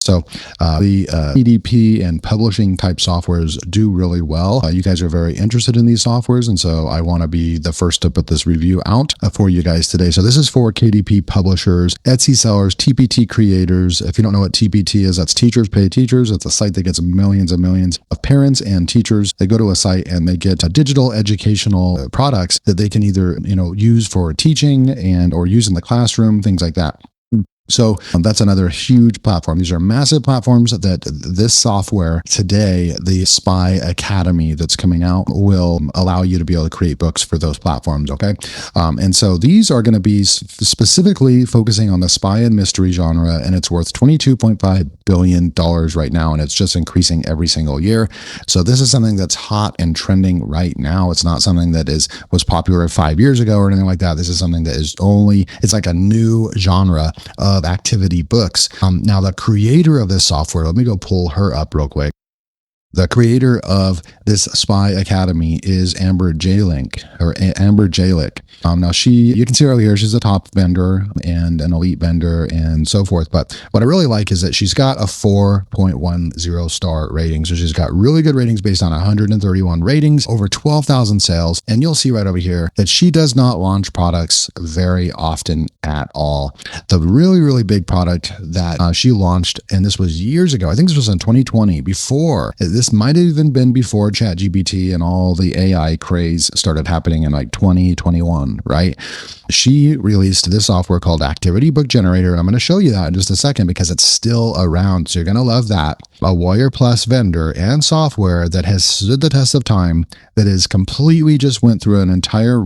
So the KDP and publishing type softwares do really well. You guys are very interested in these softwares, and so I want to be the first to put this review out for you guys today. So this is for KDP publishers, Etsy sellers, TPT creators. If you don't know what TPT is, that's Teachers Pay Teachers. It's a site that gets millions and millions of parents and teachers. They go to a site and they get digital educational products that they can either use for teaching and or use in the classroom, things like that. So that's another huge platform. These are massive platforms that this software today, the Spy Academy that's coming out, will allow you to be able to create books for those platforms. Okay. And so these are going to be specifically focusing on the spy and mystery genre, and it's worth $22.5 billion right now. And it's just increasing every single year. So this is something that's hot and trending right now. It's not something that was popular 5 years ago or anything like that. This is something that it's like a new genre of activity books. Now, the creator of this software, let me go pull her up real quick. The creator of this Spy Academy is Amber Jalick. Now you can see her over here. She's a top vendor and an elite vendor and so forth. But what I really like is that she's got a 4.10 star rating. So she's got really good ratings based on 131 ratings, over 12,000 sales. And you'll see right over here that she does not launch products very often at all. The really, really big product that she launched, and this was years ago, I think this was in 2020, this might have even been before ChatGPT and all the AI craze started happening in like 2021, right? She released this software called Activity Book Generator. I'm going to show you that in just a second because it's still around. So you're going to love that. A Warrior Plus vendor and software that has stood the test of time, that is completely just went through an entire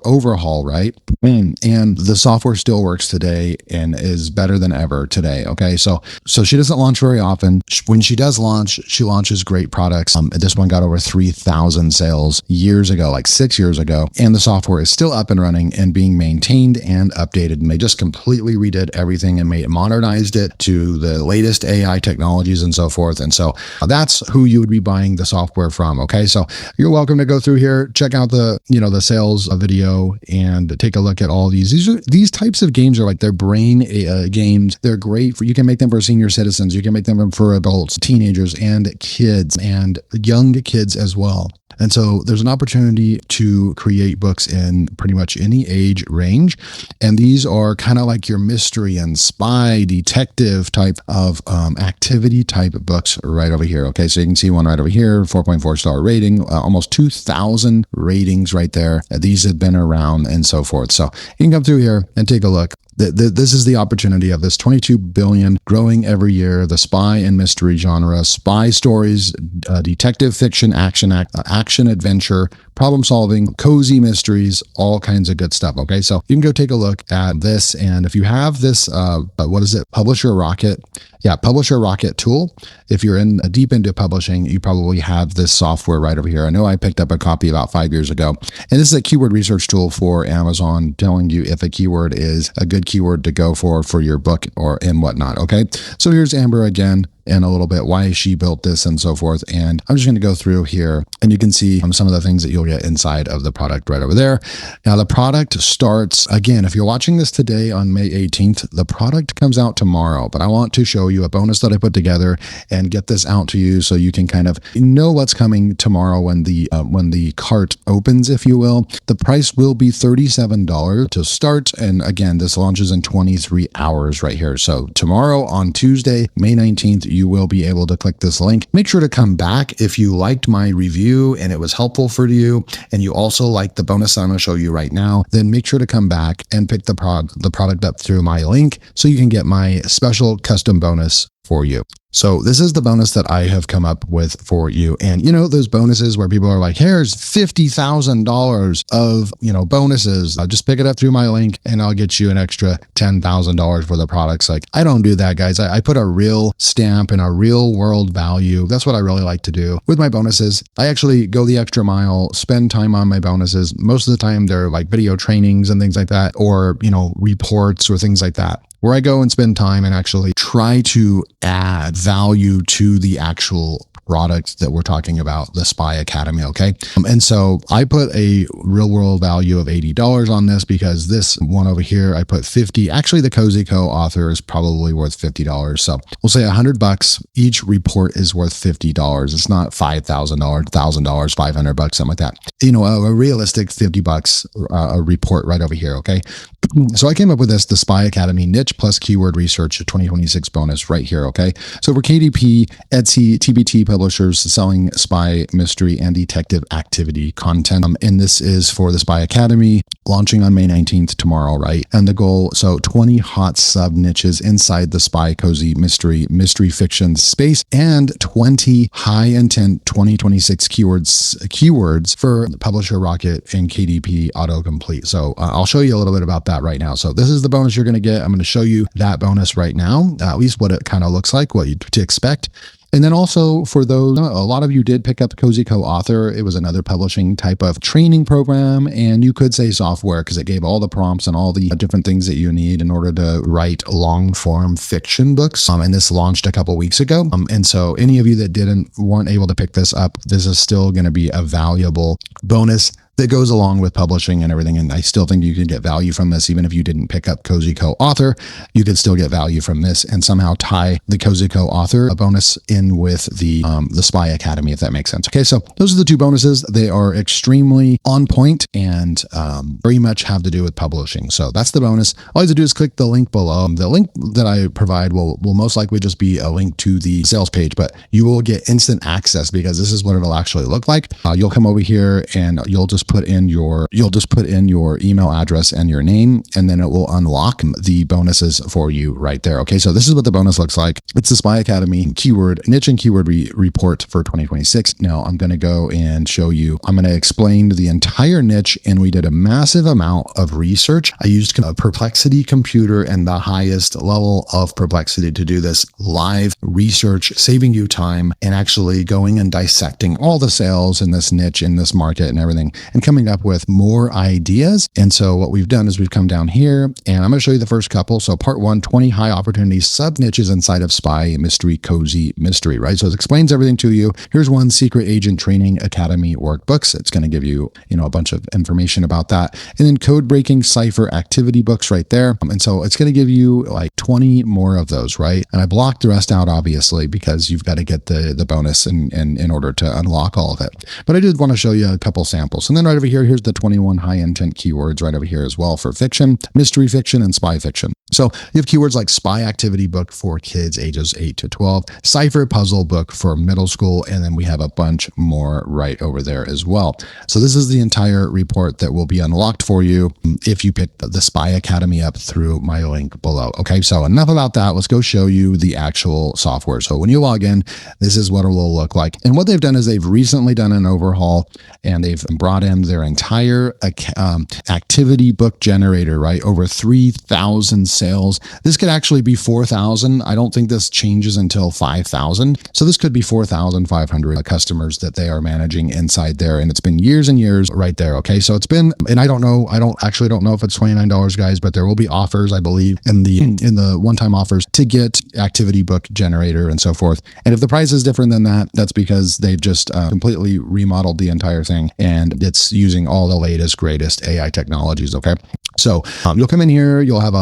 overhaul, right? And the software still works today and is better than ever today. Okay. So she doesn't launch very often. When she does launch, she launches great products. This one got over 3,000 sales years ago, like 6 years ago. And the software is still up and running and being maintained and updated. And they just completely redid everything and modernized it to the latest AI technologies and so forth. And so that's who you would be buying the software from. Okay. So you're welcome to go through here, check out the sales video and take a look at all these. These types of games are like their brain games. They're great you can make them for senior citizens. You can make them for adults, teenagers, and kids, and young kids as well. And so there's an opportunity to create books in pretty much any age range. And these are kind of like your mystery and spy detective type of activity type books right over here. Okay, so you can see one right over here, 4.4 star rating, almost 2,000 ratings right there. These have been around and so forth. So you can come through here and take a look. This is the opportunity of this 22 billion growing every year, the spy and mystery genre, spy stories, detective fiction, action adventure, problem solving, cozy mysteries, all kinds of good stuff. Okay, so you can go take a look at this. And if you have this, Publisher Rocket? Yeah, Publisher Rocket tool. If you're deep into publishing, you probably have this software right over here. I know I picked up a copy about 5 years ago. And this is a keyword research tool for Amazon, telling you if a keyword is a good keyword to go for your book and whatnot. Okay, so here's Amber again, and a little bit why she built this and so forth. And I'm just going to go through here and you can see some of the things that you'll get inside of the product right over there. Now the product starts, again, if you're watching this today on May 18th, the product comes out tomorrow, but I want to show you a bonus that I put together and get this out to you so you can kind of know what's coming tomorrow when the cart opens, if you will. The price will be $37 to start. And again, this launches in 23 hours right here. So tomorrow on Tuesday, May 19th, you will be able to click this link. Make sure to come back if you liked my review and it was helpful for you, and you also like the bonus that I'm going to show you right now, then make sure to come back and pick the product up through my link so you can get my special custom bonus for you. So this is the bonus that I have come up with for you. And those bonuses where people are like, here's $50,000 of, bonuses. I'll just pick it up through my link and I'll get you an extra $10,000 for the products. Like, I don't do that, guys. I put a real stamp and a real world value. That's what I really like to do with my bonuses. I actually go the extra mile, spend time on my bonuses. Most of the time they're like video trainings and things like that, or, reports or things like that, where I go and spend time and actually try to add value to the actual product that we're talking about, the Spy Academy. Okay. And so I put a real world value of $80 on this because this one over here, I put 50. Actually, the Cozy Co author is probably worth $50. So we'll say $100. Each report is worth $50. It's not $5,000, $1,000, $500, something like that. A realistic $50 a report right over here. Okay. So I came up with this, the Spy Academy Niche Plus Keyword Research 2026 bonus right here. Okay. So for KDP, Etsy, TBT publishers selling spy, mystery, and detective activity content. And this is for the Spy Academy launching on May 19th tomorrow, right? And the goal, so 20 hot sub niches inside the spy, cozy, mystery fiction space, and 20 high intent 2026 keywords for Publisher Rocket and KDP autocomplete. So I'll show you a little bit about that right now. So this is the bonus you're going to get. I'm going to show you that bonus right now, at least what it kind of looks like, what to expect. And then also for those, a lot of you did pick up Cozy Co author. It was another publishing type of training program, and you could say software because it gave all the prompts and all the different things that you need in order to write long form fiction books. And this launched a couple weeks ago. And so any of you that weren't able to pick this up, this is still going to be a valuable bonus that goes along with publishing and everything. And I still think you can get value from this. Even if you didn't pick up Cozy Co author, you could still get value from this and somehow tie the Cozy Co author bonus in with the Spy Academy, if that makes sense. Okay, so those are the two bonuses. They are extremely on point and very much have to do with publishing. So that's the bonus. All you have to do is click the link below. The link that I provide will most likely just be a link to the sales page, but you will get instant access because this is what it'll actually look like. You'll come over here and you'll just put in your email address and your name, and then it will unlock the bonuses for you right there. Okay, so this is what the bonus looks like. It's the Spy Academy niche and keyword report for 2026. Now I'm going to go and show you. I'm going to explain the entire niche, and we did a massive amount of research. I used a Perplexity computer and the highest level of Perplexity to do this live research, saving you time and actually going and dissecting all the sales in this niche, in this market and everything, and coming up with more ideas. And so what we've done is we've come down here, and I'm going to show you the first couple. So part 1, 20 high opportunity sub niches inside of spy, mystery, cozy, mystery, right? So it explains everything to you. Here's one, Secret Agent Training Academy workbooks. It's going to give you, a bunch of information about that. And then code breaking Cipher activity books right there. And so it's going to give you like 20 more of those, right? And I blocked the rest out, obviously, because you've got to get the bonus in order to unlock all of it. But I did want to show you a couple samples. And then right over here, here's the 21 high intent keywords right over here as well for fiction, mystery fiction, and spy fiction. So you have keywords like spy activity book for kids ages 8 to 12, Cipher puzzle book for middle school, and then we have a bunch more right over there as well. So this is the entire report that will be unlocked for you if you pick the Spy Academy up through my link below. Okay, so enough about that. Let's go show you the actual software. So when you log in, this is what it will look like. And what they've done is they've recently done an overhaul, and they've brought in their entire activity book generator, right? Over 3,000 sales. This could actually be 4,000. I don't think this changes until 5,000. So this could be 4,500 customers that they are managing inside there. And it's been years and years right there. Okay. So it's been, and I don't know if it's $29, guys, but there will be offers, I believe, in the one-time offers to get activity book generator and so forth. And if the price is different than that, that's because they've just completely remodeled the entire thing, and it's using all the latest, greatest AI technologies. Okay. So you'll come in here, you'll have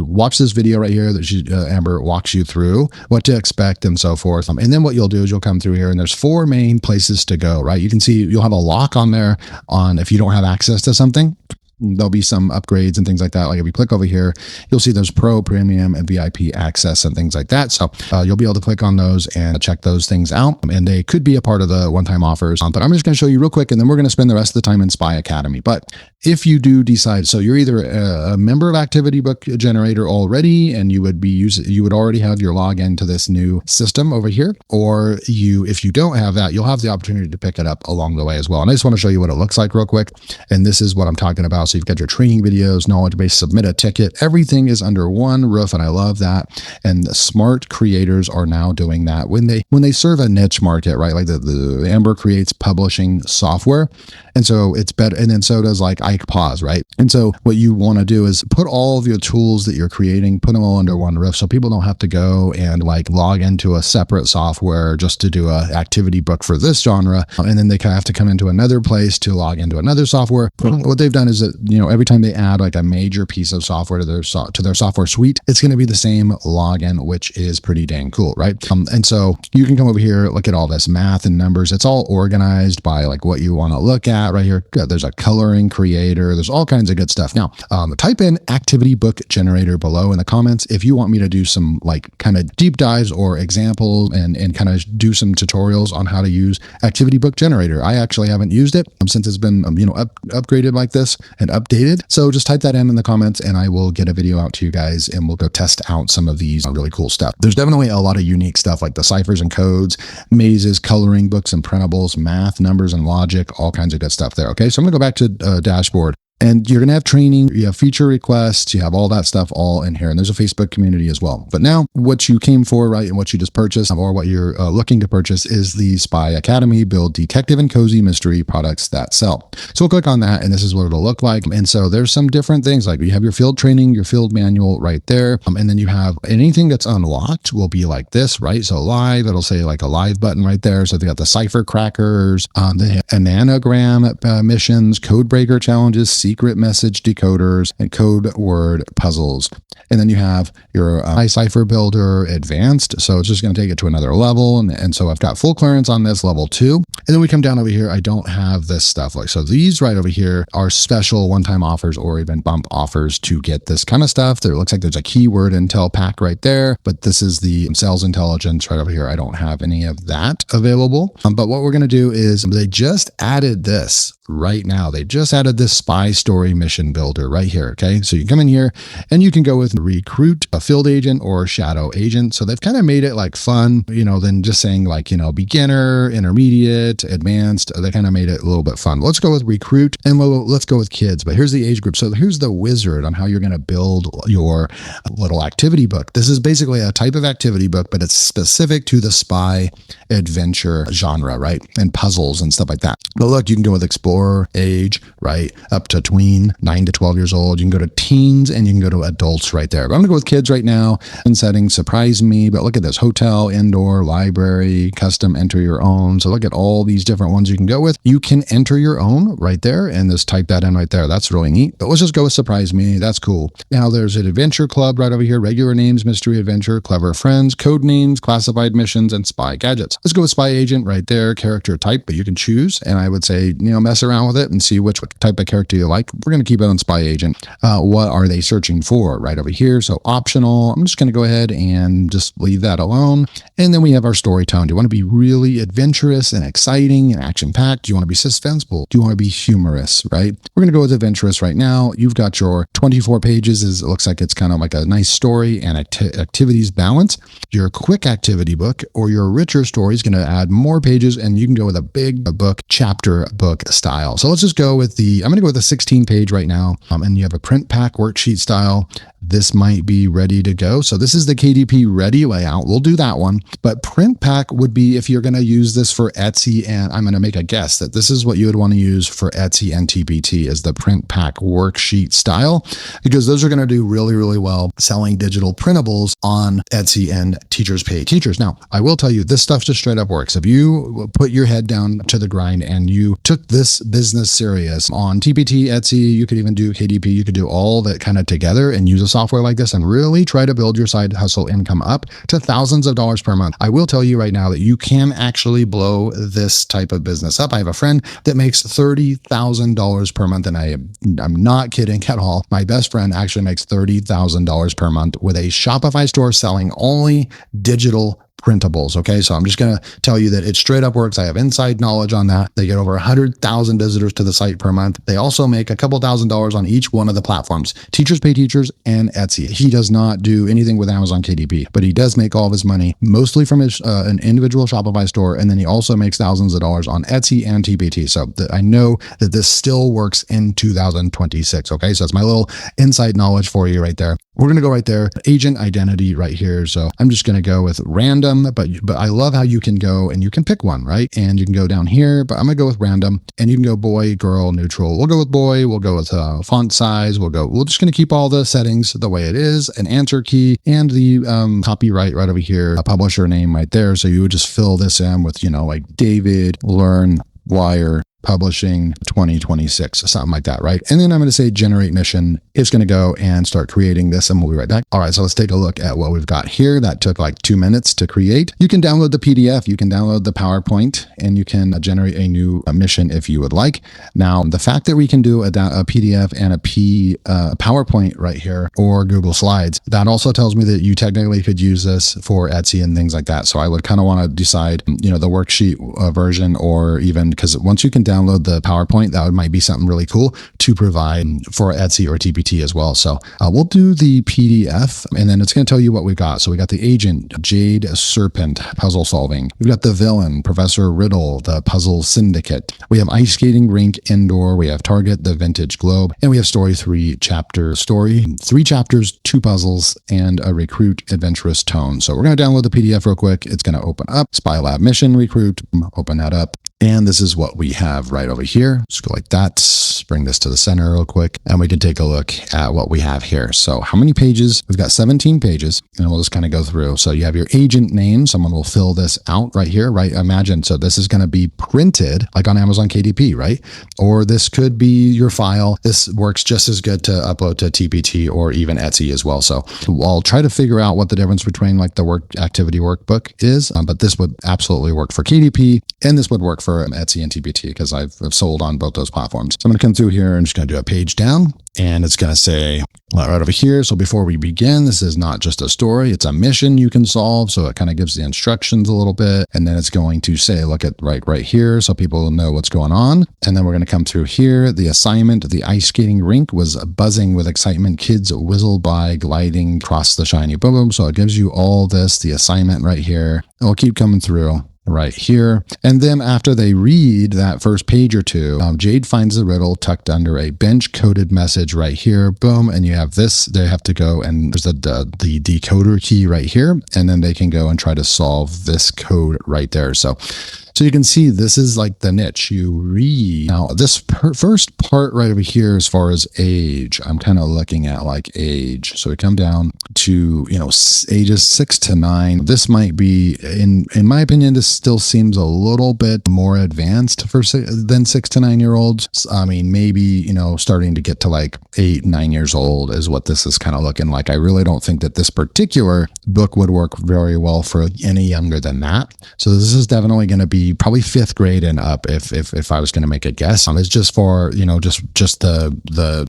watch this video right here that Amber walks you through what to expect and so forth. And then what you'll do is you'll come through here, and there's 4 main places to go, right? You can see you'll have a lock on there if you don't have access to something. There'll be some upgrades and things like that. Like if you click over here, you'll see there's Pro, Premium, and VIP access and things like that. So you'll be able to click on those and check those things out. And they could be a part of the one-time offers. But I'm just going to show you real quick, and then we're going to spend the rest of the time in Spy Academy. But if you do decide, so you're either a member of Activity Book Generator already, and you would already have your login to this new system over here, or if you don't have that, you'll have the opportunity to pick it up along the way as well. And I just want to show you what it looks like real quick. And this is what I'm talking about. So you've got your training videos, knowledge base, submit a ticket. Everything is under one roof, and I love that. And smart creators are now doing that when they serve a niche market, right? Like the Amber creates publishing software, and so it's better. And then so does like iPause, right? And so what you want to do is put all of your tools that you're creating, put them all under one roof, so people don't have to go and like log into a separate software just to do a activity book for this genre, and then they kind of have to come into another place to log into another software. What they've done is that, you know, every time they add like a major piece of software to their software suite, it's going to be the same login, which is pretty dang cool, right? And so you can come over here, look at all this math and numbers. It's all organized by like what you want to look at right here. Good. There's a coloring creator. There's all kinds of good stuff. Now, type in activity book generator below in the comments if you want me to do some like kind of deep dives or examples and kind of do some tutorials on how to use activity book generator. I actually haven't used it since it's been upgraded like this and updated. So just type that in the comments and I will get a video out to you guys and we'll go test out some of these really cool stuff. There's definitely a lot of unique stuff like the ciphers and codes, mazes, coloring books and printables, math, numbers and logic, all kinds of good stuff there. Okay, so I'm gonna go back to dashboard. And you're going to have training, you have feature requests, you have all that stuff all in here. And there's a Facebook community as well. But now what you came for, right, and what you just purchased or what you're looking to purchase is the Spy Academy, build detective and cozy mystery products that sell. So we'll click on that and this is what it'll look like. And so there's some different things like you have your field training, your field manual right there. And then you have anything that's unlocked will be like this, right? So live, it'll say like a live button right there. So they got the cipher crackers, the anagram missions, codebreaker challenges, secret message decoders, and code word puzzles. And then you have your Cipher builder advanced. So it's just going to take it to another level. And so I've got full clearance on this level 2. And then we come down over here. I don't have this stuff. Like, so these right over here are special one-time offers or even bump offers to get this kind of stuff. There looks like there's a keyword intel pack right there, but this is the sales intelligence right over here. I don't have any of that available. But what we're going to do is they just added this right now. They just added this spy story mission builder right here. Okay. So you come in here and you can go with recruit a field agent or shadow agent. So they've kind of made it like fun, than just saying like, beginner, intermediate, advanced. They kind of made it a little bit fun. Let's go with recruit and let's go with kids. But here's the age group. So here's the wizard on how you're going to build your little activity book. This is basically a type of activity book, but it's specific to the spy adventure genre, right? And puzzles and stuff like that. But look, you can go with explore age, right? Up to tween, 9 to 12 years old. You can go to teens and you can go to adults right there. But I'm gonna go with kids right now. And settings surprise me, but look at this: hotel, indoor, library, custom, enter your own. So look at all these different ones you can go with. You can enter your own right there and just type that in right there. That's really neat. But let's just go with surprise me. That's cool. Now there's an adventure club right over here: regular names, mystery adventure, clever friends, code names, classified missions, and spy gadgets. Let's go with spy agent right there, character type, but you can choose. And I would say, mess around with it and see which type of character you like. We're going to keep it on spy agent. What are they searching for right over here? So optional. I'm just going to go ahead and just leave that alone. And then we have our story tone. Do you want to be really adventurous and exciting and action packed? Do you want to be suspenseful? Do you want to be humorous, right? We're going to go with adventurous right now. You've got your 24 pages. It looks like it's kind of like a nice story and activities balance. Your quick activity book or your richer story is going to add more pages, and you can go with a big book, chapter book style. So let's just go with I'm going to go with a 16 page right now. And you have a print pack worksheet style. This might be ready to go. So this is the KDP-ready layout. We'll do that one. But print pack would be if you're going to use this for Etsy, and I'm going to make a guess that this is what you would want to use for Etsy and TPT as the print pack worksheet style, because those are going to do really, really well selling digital printables on Etsy and Teachers Pay Teachers. Now, I will tell you, this stuff just straight up works. If you put your head down to the grind and you took this business serious on TPT, Etsy, you could even do KDP, you could do all that kind of together and use a software like this and really try to build your side hustle income up to thousands of dollars per month. I will tell you right now that you can actually blow this type of business up. I have a friend that makes $30,000 per month, and I'm not kidding at all. My best friend actually makes $30,000 per month with a Shopify store selling only digital printables. Okay, so I'm just going to tell you that it straight up works. I have inside knowledge on that. They get over 100,000 visitors to the site per month. They also make a couple $1,000s on each one of the platforms. Teachers Pay Teachers and Etsy. He does not do anything with Amazon KDP, but he does make all of his money mostly from his an individual Shopify store, and then he also makes thousands of dollars on Etsy and TPT. So I know that this still works in 2026. Okay, so that's my little inside knowledge for you right there. We're going to go right there, agent identity right here. So I'm just going to go with random, but I love how you can go and you can pick one, right? And you can go down here, but I'm going to go with random, and you can go boy, girl, neutral. We'll go with boy. We'll go with font size. We're just going to keep all the settings the way it is, an answer key, and the copyright right over here, a publisher name right there. So you would just fill this in with, like David Learn Wire Publishing 2026, something like that, right? And then I'm going to say generate mission. It's going to go and start creating this, and we'll be right back. All right, so let's take a look at what we've got here. That took like 2 minutes to create. You can download the PDF, you can download the PowerPoint, and you can generate a new mission if you would like. Now, the fact that we can do a PDF and a PowerPoint right here, or Google Slides, that also tells me that you technically could use this for Etsy and things like that. So I would kind of want to decide, the worksheet version, or even, because once you can download the PowerPoint, that might be something really cool to provide for Etsy or TPT as well. So we'll do the PDF, and then it's going to tell you what we got. So we got the agent, Jade Serpent, puzzle solving. We've got the villain, Professor Riddle, the puzzle syndicate. We have ice skating rink indoor. We have Target, the vintage globe, and we have story, 3 chapters, 2 puzzles, and a recruit adventurous tone. So we're going to download the PDF real quick. It's going to open up Spy Lab mission recruit, open that up. And this is what we have right over here. Just go like that, bring this to the center real quick, and we can take a look at what we have here. So how many pages? We've got 17 pages, and we'll just kind of go through. So you have your agent name. Someone will fill this out right here, right? Imagine, so this is going to be printed like on Amazon KDP, right? Or this could be your file. This works just as good to upload to TPT or even Etsy as well. So I'll try to figure out what the difference between like the work activity workbook is, but this would absolutely work for KDP, and this would work for Etsy and TPT because I've sold on both those platforms. So I'm going to come through here and just going to do a page down, and it's going to say right over here. So before we begin, this is not just a story, it's a mission you can solve. So it kind of gives the instructions a little bit, and then it's going to say, look at right here, so people will know what's going on. And then we're going to come through here. The assignment, the ice skating rink was buzzing with excitement. Kids whistled by, gliding across the shiny boom boom. So it gives you all this, the assignment right here. And we'll keep coming through right here. And then after they read that first page or two, Jade finds the riddle tucked under a bench coded message right here. Boom. And you have this, they have to go, and there's the decoder key right here. And then they can go and try to solve this code right there. So you can see this is like the niche you read. Now this first part right over here, as far as age, I'm kind of looking at like age. So we come down to, ages 6 to 9. This might be, in my opinion, this still seems a little bit more advanced than 6 to 9 year olds. I mean, maybe, starting to get to like 8, 9 years old is what this is kind of looking like. I really don't think that this particular book would work very well for any younger than that. So this is definitely going to be probably 5th grade and up if I was going to make a guess. It's just for, just the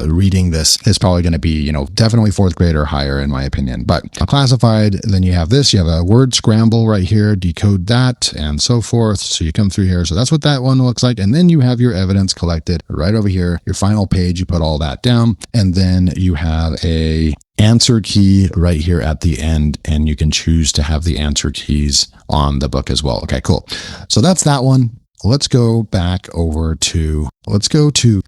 reading this is probably going to be, definitely 4th grade or higher in my opinion. But classified, then you have this, you have a word scramble right here, decode that, and so forth. So you come through here. So that's what that one looks like. And then you have your evidence collected right over here, your final page, you put all that down, and then you have a answer key right here at the end, and you can choose to have the answer keys on the book as well. Okay, cool. So that's that one. Let's go back over to, let's go to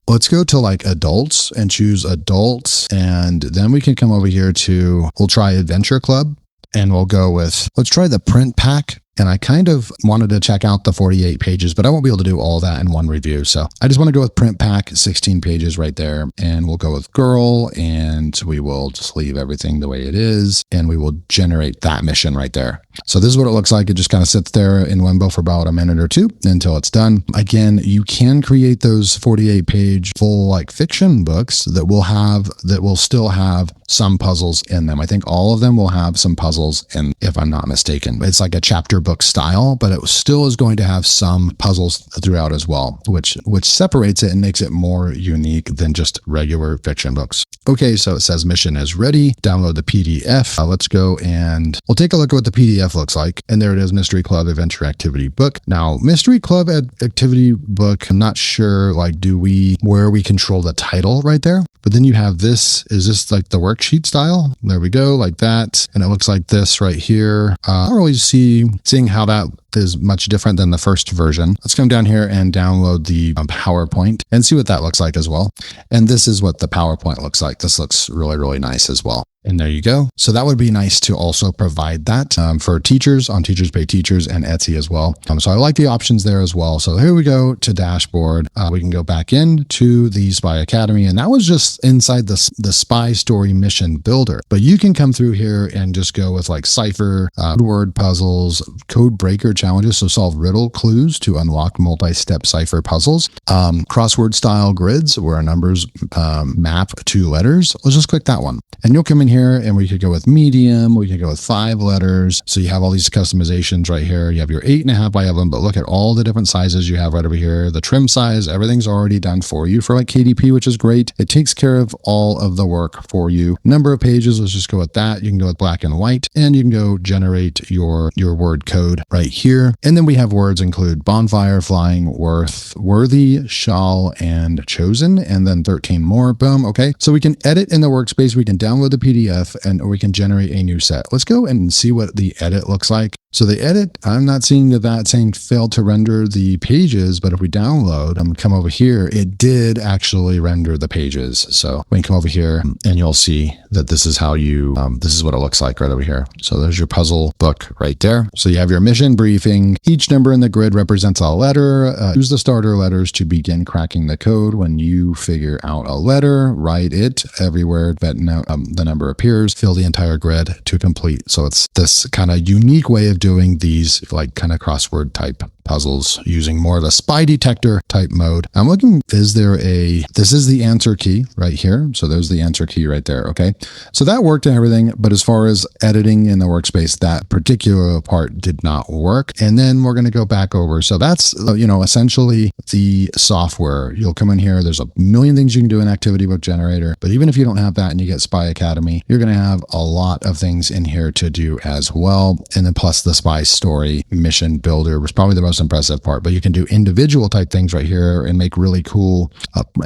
like adults and choose adults. And then we can come over here to, we'll try Adventure Club, and we'll go with, let's try the print pack. And I kind of wanted to check out the 48 pages, but I won't be able to do all that in one review. So I just want to go with print pack, 16 pages right there. And we'll go with girl, and we will just leave everything the way it is. And we will generate that mission right there. So this is what it looks like. It just kind of sits there in limbo for about a minute or two until it's done. Again, you can create those 48 page full like fiction books that will still have some puzzles in them. I think all of them will have some puzzles in, if I'm not mistaken. It's like a chapter book style, but it still is going to have some puzzles throughout as well, which separates it and makes it more unique than just regular fiction books. Okay, so it says mission is ready. Download the PDF. Let's go and we'll take a look at what the PDF looks like. And there it is, Mystery Club Adventure Activity Book. Now, Mystery Club Activity Book, I'm not sure, like, where we control the title right there. But then you have this, is this like the worksheet style? There we go, like that. And it looks like this right here. I don't really seeing how that is much different than the first version. Let's come down here and download the PowerPoint and see what that looks like as well. And this is what the PowerPoint looks like. This looks really, really nice as well. And there you go. So that would be nice to also provide that for teachers on Teachers Pay Teachers and Etsy as well. So I like the options there as well. So here we go to dashboard. We can go back into the Spy Academy, and that was just inside the Spy Story Mission Builder. But you can come through here and just go with like Cipher, word puzzles, code breaker challenges. So solve riddle clues to unlock multi-step Cipher puzzles, crossword style grids where numbers map to letters. Let's just click that one. And you'll come in here and we could go with medium, we could go with 5 letters. So you have all these customizations right here. You have your 8.5 by 11, but look at all the different sizes you have right over here. The trim size, everything's already done for you for like KDP, which is great. It takes care of all of the work for you. Number of pages, let's just go with that. You can go with black and white, and you can go generate your word code right here. And then we have words include bonfire, flying, worthy, shall, and chosen, and then 13 more. Boom. Okay. So we can edit in the workspace. We can download the PDF and we can generate a new set. Let's go and see what the edit looks like. So the edit, I'm not seeing that saying failed to render the pages, but if we download and come over here, it did actually render the pages. So we can come over here and you'll see that this is how this is what it looks like right over here. So there's your puzzle book right there. So you have your mission briefing. Each number in the grid represents a letter. Use the starter letters to begin cracking the code. When you figure out a letter, write it everywhere that the number appears. Fill the entire grid to complete. So it's this kind of unique way of doing these like kind of crossword type puzzles using more of a spy detector type mode. I'm looking, this is the answer key right here. So there's the answer key right there. Okay. So that worked and everything, but as far as editing in the workspace, that particular part did not work. And then we're going to go back over. So that's, essentially the software. You'll come in here. There's a million things you can do in Activity Book Generator, but even if you don't have that and you get Spy Academy, you're going to have a lot of things in here to do as well. And then plus the Spy Story Mission Builder was probably the most impressive part, but you can do individual type things right here and make really cool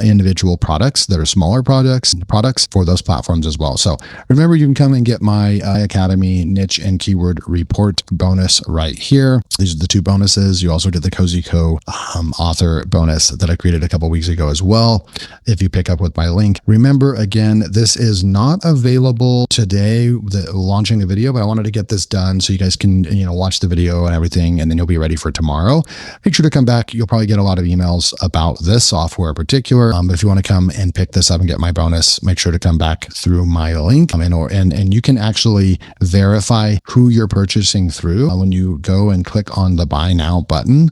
individual products that are smaller products for those platforms as well. So remember, you can come and get my Academy niche and keyword report bonus right here. These are the 2 bonuses. You also get the Cozy Co author bonus that I created a couple weeks ago as well. If you pick up with my link, remember again, this is not available today, launching the video, but I wanted to get this done so you guys can, watch the video and everything, and then you'll be ready for tomorrow. Make sure to come back. You'll probably get a lot of emails about this software in particular. But if you want to come and pick this up and get my bonus, make sure to come back through my link. And you can actually verify who you're purchasing through when you go and click on the Buy Now button.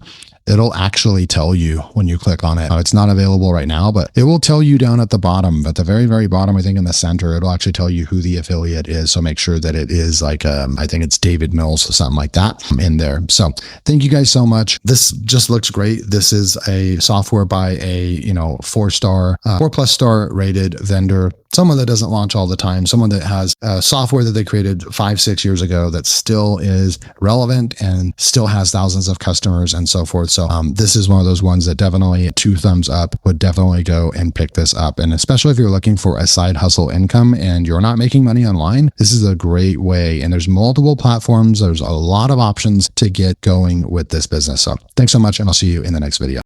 It'll actually tell you when you click on it. It's not available right now, but it will tell you down at the bottom, at the very, very bottom, I think in the center, it'll actually tell you who the affiliate is. So make sure that it is like, I think it's David Mills or something like that in there. So thank you guys so much. This just looks great. This is a software by a, 4+ star rated vendor. Someone that doesn't launch all the time, someone that has software that they created 5-6 years ago that still is relevant and still has thousands of customers and so forth. So this is one of those ones that definitely 2 thumbs up, would definitely go and pick this up. And especially if you're looking for a side hustle income and you're not making money online, this is a great way. And there's multiple platforms. There's a lot of options to get going with this business. So thanks so much, and I'll see you in the next video.